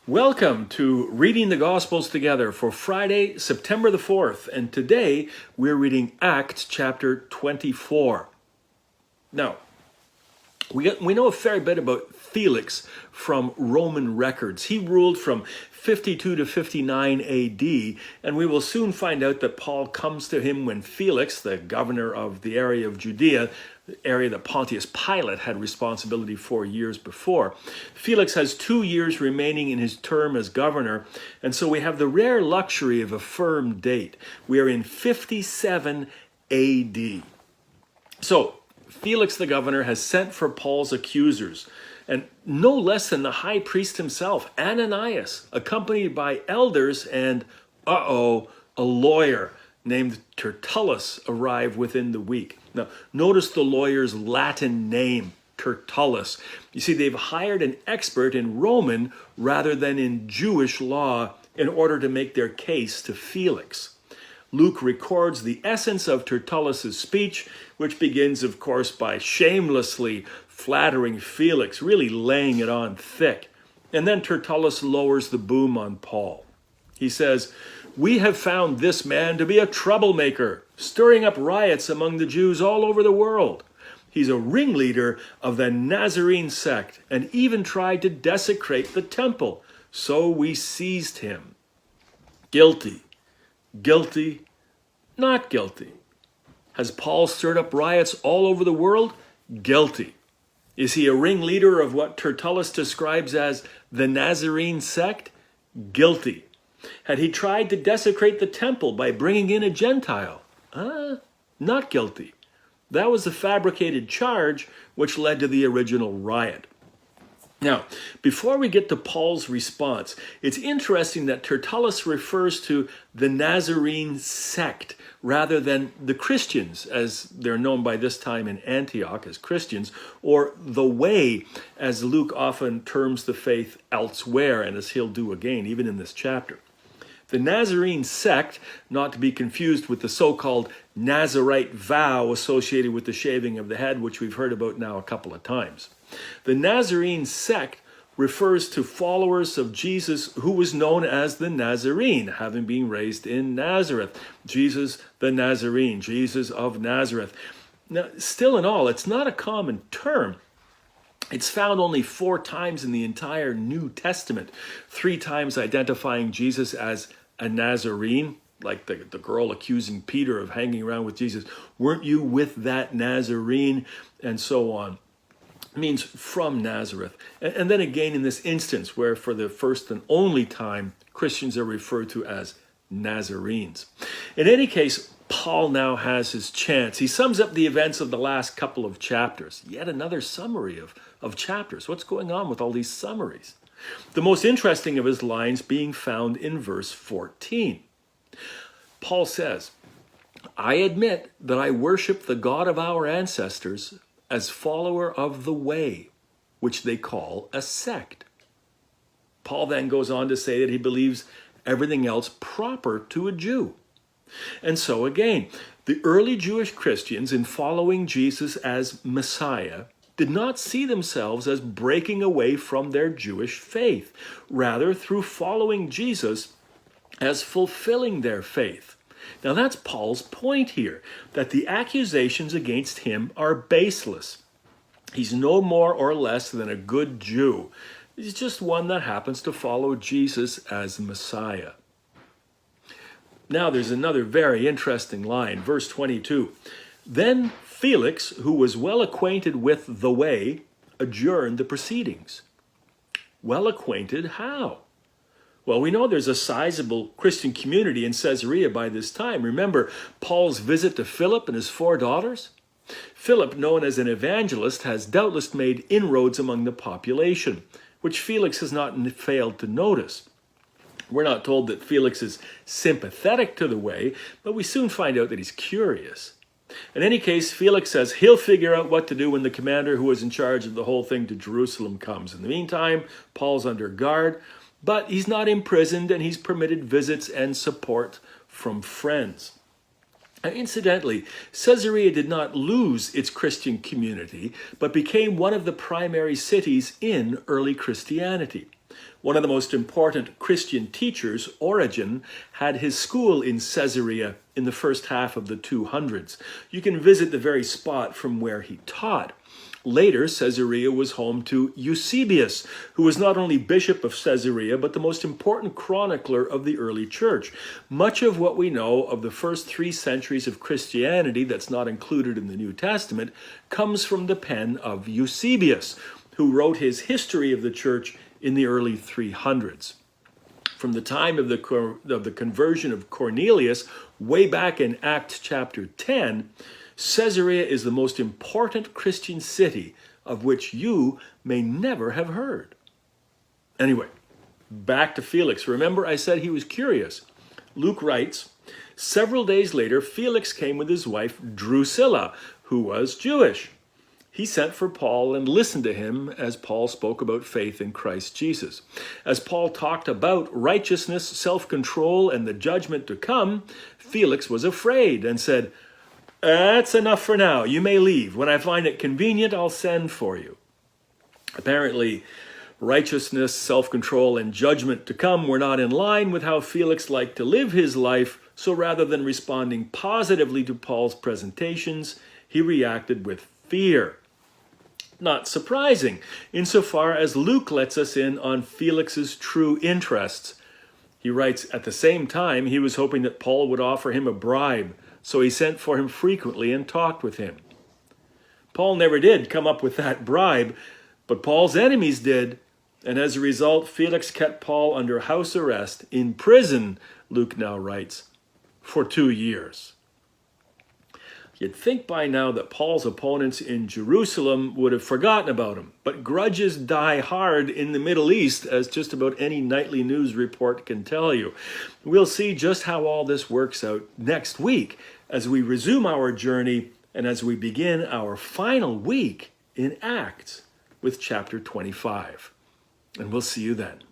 Welcome to Reading the Gospels Together for Friday, September the 4th, and today we're reading Acts chapter 24. Now, we know a fair bit about Felix from Roman records. He ruled from 52 to 59 AD, and we will soon find out that Paul comes to him when Felix, the governor of the area of Judea, the area that Pontius Pilate had responsibility for years before. Felix has 2 years remaining in his term as governor, and so we have the rare luxury of a firm date. We are in 57 AD. So, Felix the governor has sent for Paul's accusers, and no less than the high priest himself, Ananias, accompanied by elders and, a lawyer named Tertullus arrive within the week. Now, notice the lawyer's Latin name, Tertullus. You see, they've hired an expert in Roman rather than in Jewish law in order to make their case to Felix. Luke records the essence of Tertullus's speech, which begins, of course, by shamelessly flattering Felix, really laying it on thick. And then Tertullus lowers the boom on Paul. He says, "We have found this man to be a troublemaker, stirring up riots among the Jews all over the world. He's a ringleader of the Nazarene sect and even tried to desecrate the temple. So we seized him." Guilty. Guilty, not guilty. Has Paul stirred up riots all over the world? Guilty. Is he a ringleader of what Tertullus describes as the Nazarene sect? Guilty. Had he tried to desecrate the temple by bringing in a Gentile? Not guilty. That was a fabricated charge which led to the original riot. Now, before we get to Paul's response, it's interesting that Tertullus refers to the Nazarene sect rather than the Christians, as they're known by this time in Antioch as Christians, or the way, as Luke often terms the faith elsewhere, and as he'll do again, even in this chapter. The Nazarene sect, not to be confused with the so-called Nazirite vow associated with the shaving of the head, which we've heard about now a couple of times. The Nazarene sect refers to followers of Jesus who was known as the Nazarene, having been raised in Nazareth. Jesus the Nazarene, Jesus of Nazareth. Now, still in all, it's not a common term. It's found only 4 times in the entire New Testament, 3 times identifying Jesus as a Nazarene, like the girl accusing Peter of hanging around with Jesus. "Weren't you with that Nazarene?" And so on. It means from Nazareth. And then again in this instance where for the first and only time Christians are referred to as Nazarenes. In any case, Paul now has his chance. He sums up the events of the last couple of chapters. Yet another summary of chapters. What's going on with all these summaries? The most interesting of his lines being found in verse 14. Paul says, "I admit that I worship the God of our ancestors as follower of the way, which they call a sect." Paul then goes on to say that he believes everything else proper to a Jew. And so again, the early Jewish Christians, in following Jesus as Messiah, did not see themselves as breaking away from their Jewish faith. Rather, through following Jesus, as fulfilling their faith. Now that's Paul's point here, that the accusations against him are baseless. He's no more or less than a good Jew. He's just one that happens to follow Jesus as Messiah. Now there's another very interesting line, verse 22. "Then Felix, who was well acquainted with the way, adjourned the proceedings." Well acquainted how? Well, we know there's a sizable Christian community in Caesarea by this time. Remember Paul's visit to Philip and his 4 daughters? Philip, known as an evangelist, has doubtless made inroads among the population, which Felix has not failed to notice. We're not told that Felix is sympathetic to the way, but we soon find out that he's curious. In any case, Felix says he'll figure out what to do when the commander who is in charge of the whole thing to Jerusalem comes. In the meantime, Paul's under guard, but he's not imprisoned and he's permitted visits and support from friends. And incidentally, Caesarea did not lose its Christian community, but became one of the primary cities in early Christianity. One of the most important Christian teachers, Origen, had his school in Caesarea in the first half of the 200s. You can visit the very spot from where he taught. Later, Caesarea was home to Eusebius, who was not only bishop of Caesarea, but the most important chronicler of the early church. Much of what we know of the first 3 centuries of Christianity that's not included in the New Testament comes from the pen of Eusebius, who wrote his history of the church in the early 300s. From the time of the conversion of Cornelius, way back in Acts chapter 10, Caesarea is the most important Christian city of which you may never have heard. Anyway, back to Felix. Remember I said he was curious. Luke writes, several days later, Felix came with his wife Drusilla, who was Jewish. He sent for Paul and listened to him as Paul spoke about faith in Christ Jesus. As Paul talked about righteousness, self-control, and the judgment to come, Felix was afraid and said, that's enough for now. You may leave. When I find it convenient, I'll send for you. Apparently, righteousness, self-control, and judgment to come were not in line with how Felix liked to live his life, so rather than responding positively to Paul's presentations, he reacted with fear. Not surprising, insofar as Luke lets us in on Felix's true interests. He writes, at the same time, he was hoping that Paul would offer him a bribe, so he sent for him frequently and talked with him. Paul never did come up with that bribe, but Paul's enemies did, and as a result, Felix kept Paul under house arrest, in prison, Luke now writes, for 2 years. You'd think by now that Paul's opponents in Jerusalem would have forgotten about him, but grudges die hard in the Middle East, as just about any nightly news report can tell you. We'll see just how all this works out next week as we resume our journey and as we begin our final week in Acts with chapter 25. And we'll see you then.